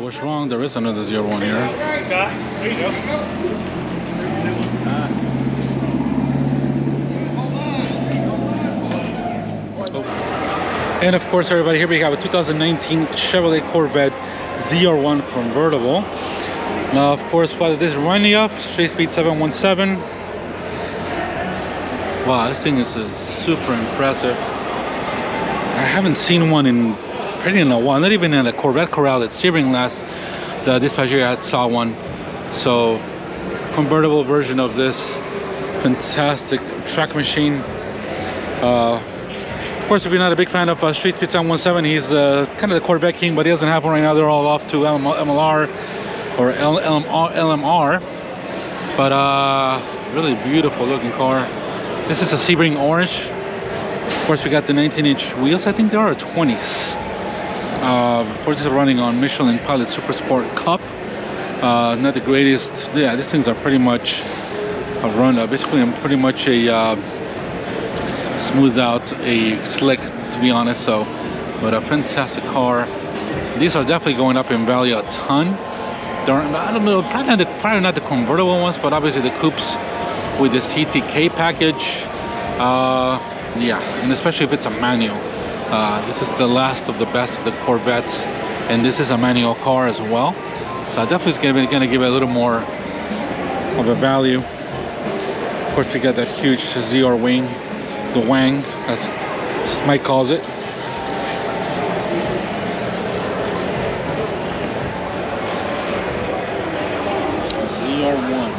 was wrong. There is another ZR1 here. There you go. And of course, everybody, here we have a 2019 Chevrolet Corvette ZR1 convertible. Now, of course, what this is running off, straight speed 717. Wow, this thing is super impressive. I haven't seen one in a while, not even in the Corvette Corral at Sebring last. The dispatch here I saw one. So, convertible version of this fantastic track machine. Of course, if you're not a big fan of Street Speed 717, he's kind of the Corvette king, but he doesn't have one right now. They're all off to MLR or LMR. But really beautiful looking car. This is a Sebring orange. Of course, we got the 19-inch wheels. I think they are 20s. Of course, this is running on Michelin Pilot Super Sport Cup. Not the greatest. Yeah, these things are pretty much a run. Basically, pretty much a smooth out, a slick, to be honest. So, but a fantastic car. These are definitely going up in value a ton. I don't know, probably not the convertible ones, but obviously the coupes with the CTK package. Yeah, and especially if it's a manual. This is the last of the best of the Corvettes, and this is a manual car as well. So I definitely is going to give it a little more of a value. Of course, we got that huge ZR wing, the wang, as Mike calls it. ZR1.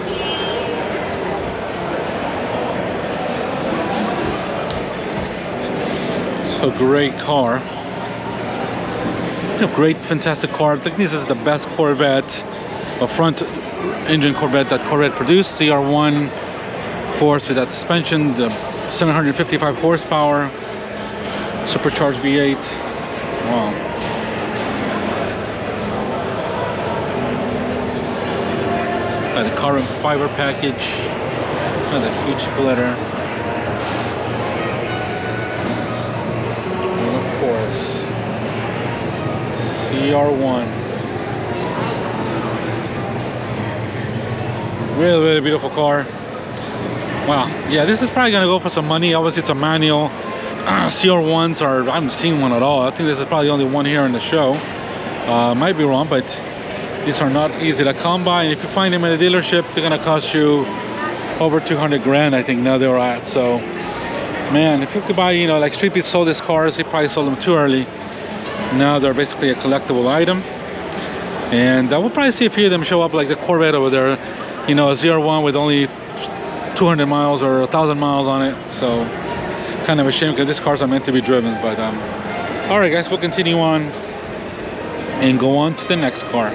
A great car, a great, fantastic car. I think this is the best Corvette, a front engine Corvette that Corvette produced. ZR1, of course, with that suspension, the 755 horsepower, supercharged V8. Wow. The carbon fiber package, the huge splitter. ZR1. Really beautiful car. Wow. Yeah, this is probably gonna go for some money. Obviously, it's a manual. CR1s are, I haven't seen one at all. I think this is probably the only one here in the show. Might be wrong, but these are not easy to come by. And if you find them at a dealership, they're gonna cost you over 200 grand, I think now they're at. So, man, if you could buy, you know, like Street Beat sold these cars, he probably sold them too early. Now they're basically a collectible item, and we'll probably see a few of them show up, like the Corvette over there, you know, a ZR1 with only 200 miles or 1,000 miles on it. So kind of a shame, because these cars are meant to be driven. But all right, guys, we'll continue on and go on to the next car.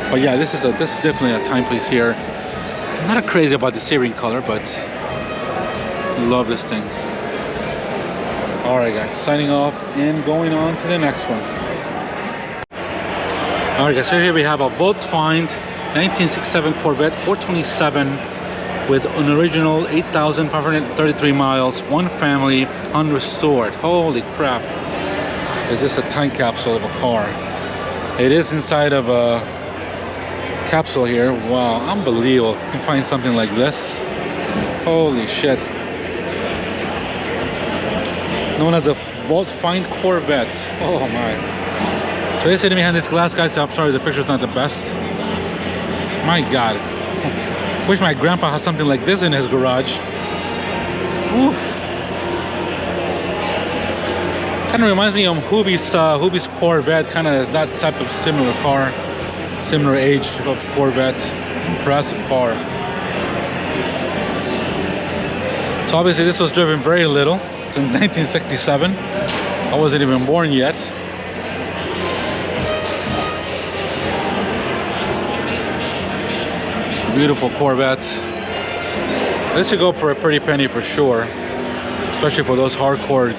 But yeah, this is definitely a timepiece here. I'm not crazy about the Sebring color, but love this thing. All right, guys, signing off and going on to the next one. All right, guys, so here we have a boat find 1967 Corvette 427 with an original 8,533 miles, one family, unrestored. Holy crap. Is this a time capsule of a car? It is inside of a capsule here. Wow, unbelievable. You can find something like this. Holy shit. Known as the Vault Find Corvette. Oh my. So they're sitting behind this glass, guys. I'm sorry, the picture's not the best. My God. Wish my grandpa had something like this in his garage. Oof. Kind of reminds me of Hubie's Corvette, kind of that type of similar car, similar age of Corvette. Impressive car. So obviously this was driven very little. It's in 1967. I wasn't even born yet. Beautiful Corvette. This should go for a pretty penny for sure, especially for those hardcore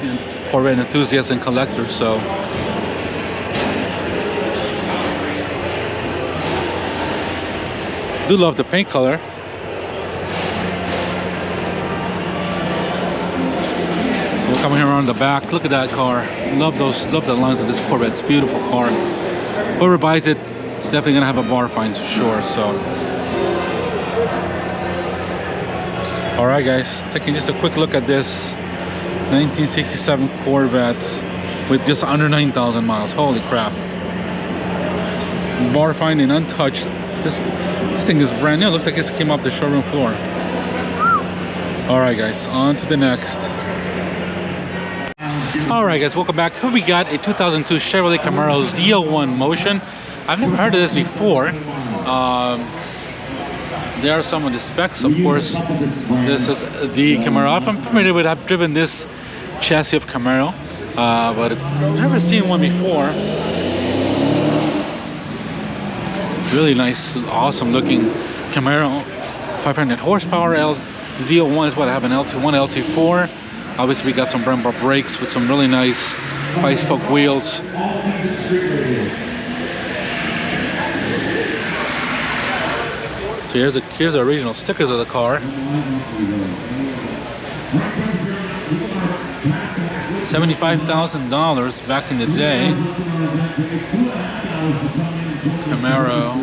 Corvette enthusiasts and collectors. So do love the paint color. So we're coming here around the back. Look at that car. Love the lines of this Corvette. It's a beautiful car. Whoever buys it, it's definitely gonna have a bar find for sure. So all right guys, taking just a quick look at this 1967 Corvette with just under 9,000 miles. Holy crap. Bar finding untouched. This thing is brand new. Looks like it came off the showroom floor. All right guys, on to the next. All right guys, welcome back. Here we got a 2002 Chevrolet Camaro Zl1 Motion. I've never heard of this before. There are some of the specs, of course. This is the Camaro. I'm familiar with, I've driven this chassis of Camaro, but I've never seen one before. Really nice, awesome looking Camaro. 500 horsepower. Zl1 is what I have, an LT1, LT4. Obviously we got some Brembo brakes with some really nice 5-spoke wheels. So here's the original stickers of the car. $75,000 back in the day. Camaro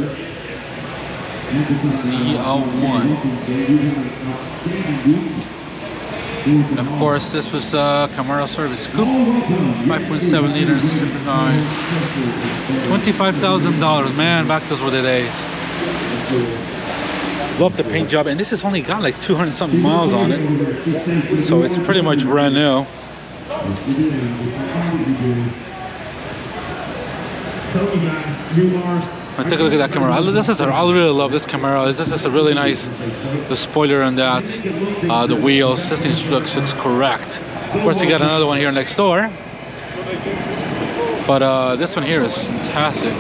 ZR1. And of course, this was Camaro Service Coupe, 5.7 liter and Super 9. $25,000, man, back those were the days. Love the paint job, and this has only got like 200 something miles on it, so it's pretty much brand new. Take a look at that Camaro. I really love this Camaro. This is a really nice, the spoiler on that, the wheels. This thing looks correct. Of course, we got another one here next door, but this one here is fantastic.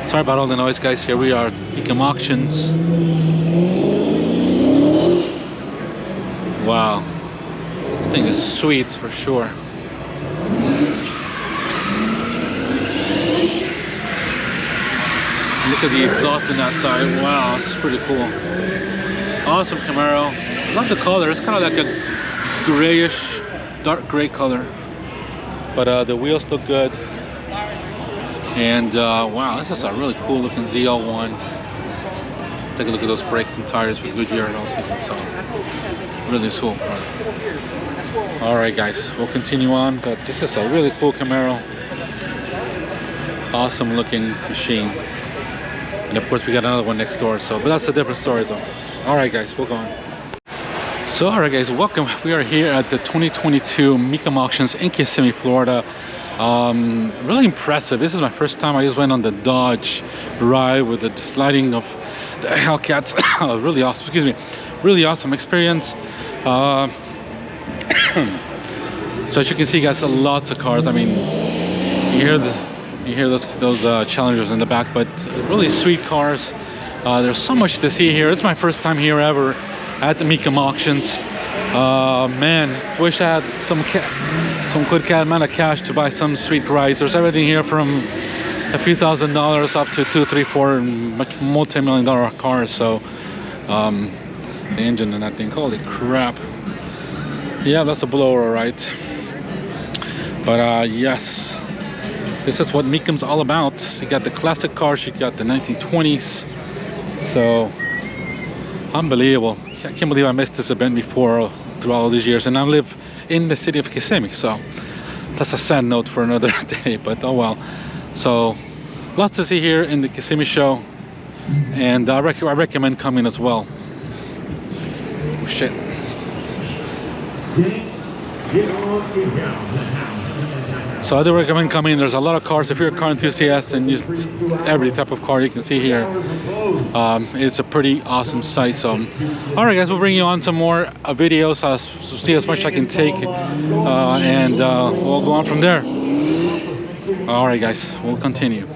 Sorry about all the noise, guys. Here we are, Mecum Auctions. Wow, this thing is sweet for sure. Look at the exhaust on that side. Wow, this is pretty cool. Awesome Camaro. Love the color. It's kind of like a grayish, dark gray color. But the wheels look good. And wow, this is a really cool looking ZL1. Take a look at those brakes and tires with Goodyear and all season. So really cool. All right, guys, we'll continue on. But this is a really cool Camaro. Awesome looking machine. And of course we got another one next door, so but that's a different story though. All right guys, we'll go on. So all right guys, welcome. We are here at the 2022 Mecum Auctions in Kissimmee, Florida. Really impressive. This is my first time. I just went on the Dodge ride with the sliding of the Hellcats. Really awesome, excuse me, really awesome experience. So as you can see guys, lots of cars. I mean, you hear those Challengers in the back, but really sweet cars. There's so much to see here. It's my first time here ever at the Mecum Auctions. Man, wish I had some good amount of cash to buy some sweet rides. There's everything here from a few $1,000s up to $2, $3, $4 much multi-million-dollar cars. So the engine and that thing, holy crap. Yeah, that's a blower, all right. But yes, this is what Mecum's all about. You got the classic cars, you got the 1920s. So unbelievable. I can't believe I missed this event before through all these years, and I live in the city of Kissimmee, so that's a sad note for another day, but oh well. So lots to see here in the Kissimmee show, and I recommend coming as well. Oh, shit. So I do recommend coming. There's a lot of cars. If you're a car enthusiast and just every type of car you can see here, it's a pretty awesome site. So all right guys, we'll bring you on some more videos. I'll see as much as I can take, and we'll go on from there. All right guys, we'll continue.